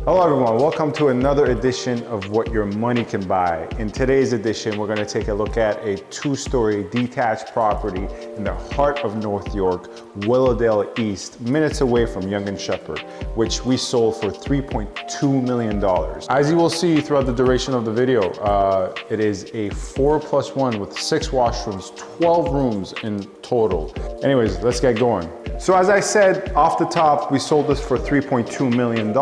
Hello everyone, welcome to another edition of What Your Money Can Buy. In today's edition, we're going to take a look at a two-story detached property in the heart of North York, Willowdale East, minutes away from Yonge St, which we sold for $3.2 million. As you will see throughout the duration of the video, it is a 4+1 with 6 washrooms, 12 rooms in total. Anyways, let's get going. So as I said off the top, we sold this for $3.2 million.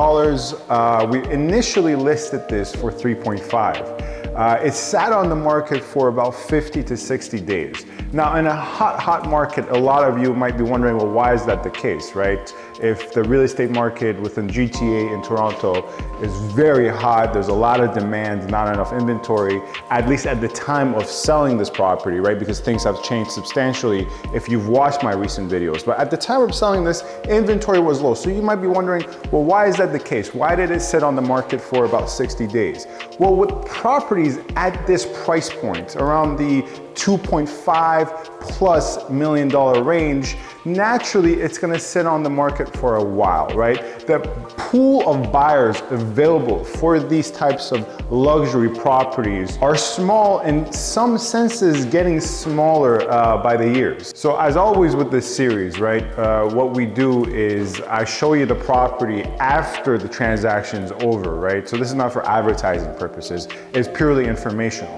We initially listed this for 3.5. It sat on the market for about 50 to 60 days. Now in a hot market, a lot of you might be wondering, well, why is that the case, right? If the real estate market within GTA in Toronto is very hot, there's a lot of demand, not enough inventory, at least at the time of selling this property, right? Because things have changed substantially if you've watched my recent videos. But at the time of selling this, inventory was low. So you might be wondering, well, why is that the case? Why did it sit on the market for about 60 days? Well, with properties at this price point, around the $2.5+ million range, naturally it's gonna sit on the market for a while, right? The pool of buyers available for these types of luxury properties are small, in some senses getting smaller by the years. So as always with this series, right, what we do is I show you the property after the transaction is over, right? So this is not for advertising purposes, it's purely informational.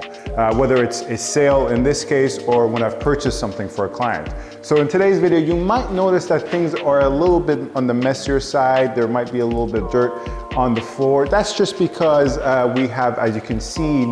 Whether it's a sale in this case or when I've purchased something for a client. So in today's video, you might notice that things are a little bit on the messier side. There might be a little bit of dirt on the floor. That's just because we have, as you can see,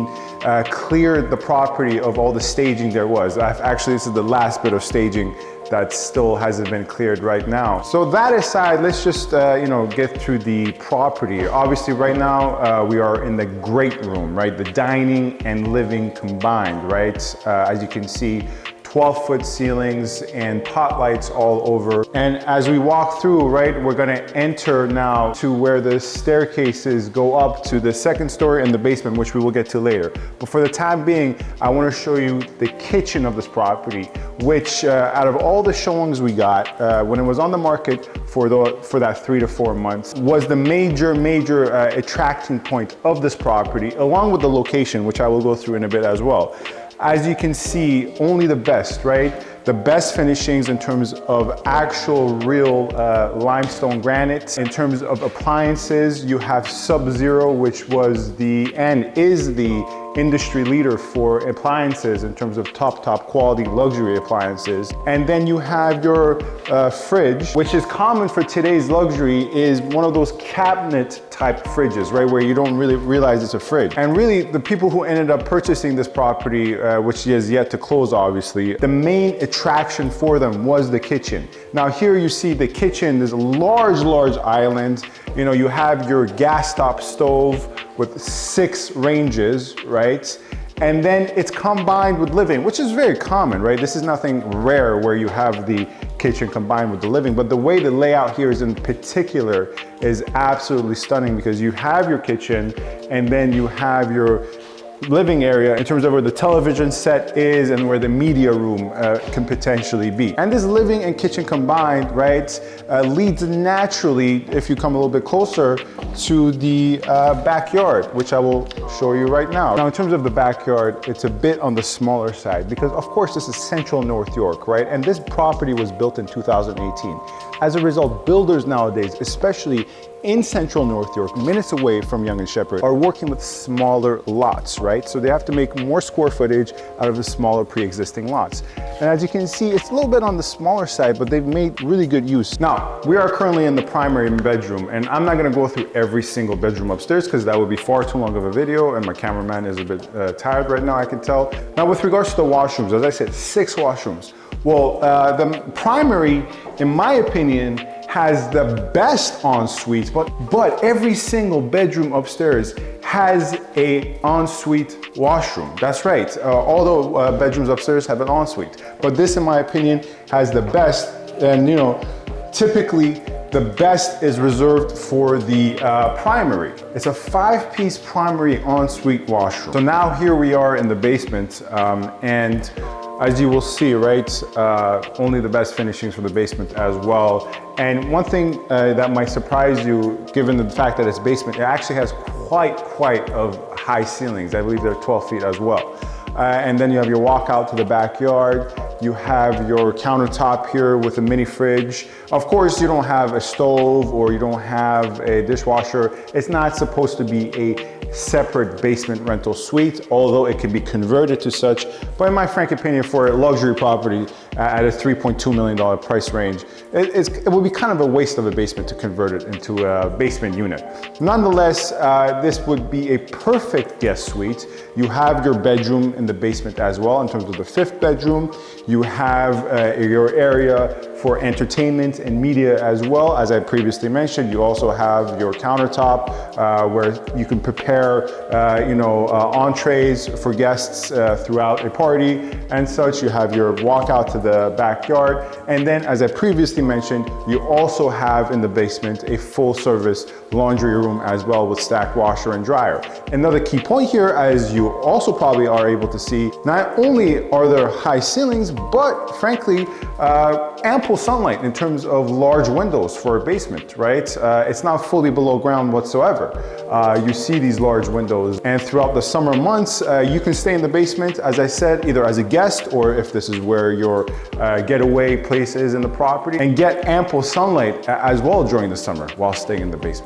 cleared the property of all the staging there was. This is the last bit of staging that still hasn't been cleared right now. So that aside, let's just get through the property. Obviously right now we are in the great room, right? The dining and living combined, right? As you can see, 12-foot ceilings and pot lights all over. And as we walk through, right, we're gonna enter now to where the staircases go up to the second story and the basement, which we will get to later. But for the time being, I wanna show you the kitchen of this property, which out of all the showings we got, when it was on the market for that 3 to 4 months, was the major attracting point of this property, along with the location, which I will go through in a bit as well. As you can see, only the best, right? The best finishings in terms of actual real limestone granite. In terms of appliances, you have Sub-Zero, which was and is the industry leader for appliances in terms of top quality luxury appliances. And then you have your fridge, which is common for today's luxury, is one of those cabinet type fridges, right? Where you don't really realize it's a fridge. And really the people who ended up purchasing this property, which is yet to close obviously, the main attraction for them was the kitchen. Now here you see the kitchen, there's a large island. You have your gas top stove with 6 ranges, right? And then it's combined with living, which is very common, right? This is nothing rare where you have the kitchen combined with the living, but the way the layout here is in particular is absolutely stunning because you have your kitchen and then you have your living area in terms of where the television set is and where the media room can potentially be. And this living and kitchen combined, right, leads naturally, if you come a little bit closer, to the backyard, which I will show you right now. Now, in terms of the backyard, it's a bit on the smaller side because, of course, this is central North York, right? And this property was built in 2018. As a result, builders nowadays, especially in central North York, minutes away from Yonge St, are working with smaller lots, right? So they have to make more square footage out of the smaller pre-existing lots. And as you can see, it's a little bit on the smaller side, but they've made really good use. Now, we are currently in the primary bedroom, and I'm not gonna go through every single bedroom upstairs because that would be far too long of a video, and my cameraman is a bit tired right now, I can tell. Now, with regards to the washrooms, as I said, 6 washrooms. Well, the primary, in my opinion, has the best ensuite, but every single bedroom upstairs has a ensuite washroom. That's right, all the bedrooms upstairs have an ensuite. But this, in my opinion, has the best, and typically the best is reserved for the primary. It's a 5-piece primary ensuite washroom. So now here we are in the basement, and as you will see, right, only the best finishings for the basement as well. And one thing that might surprise you, given the fact that it's basement, it actually has quite of high ceilings. I believe they're 12 feet as well. And then you have your walkout to the backyard. You have your countertop here with a mini fridge. Of course, you don't have a stove or you don't have a dishwasher. It's not supposed to be a separate basement rental suite, although it can be converted to such. But in my frank opinion, for a luxury property at a $3.2 million price range, it would be kind of a waste of a basement to convert it into a basement unit. Nonetheless, this would be a perfect guest suite. You have your bedroom in the basement as well in terms of the 5th bedroom. You have your area for entertainment and media as well. As I previously mentioned, you also have your countertop where you can prepare entrees for guests throughout a party and such. You have your walkout to the backyard. And then, as I previously mentioned, you also have in the basement a full service laundry room as well with stacked washer and dryer. Another key point here, as you also probably are able to see, not only are there high ceilings, but frankly, ample sunlight in terms of large windows for a basement, right? It's not fully below ground whatsoever. You see these large windows, and throughout the summer months, you can stay in the basement, as I said, either as a guest or if this is where your getaway place is in the property, and get ample sunlight as well during the summer while staying in the basement.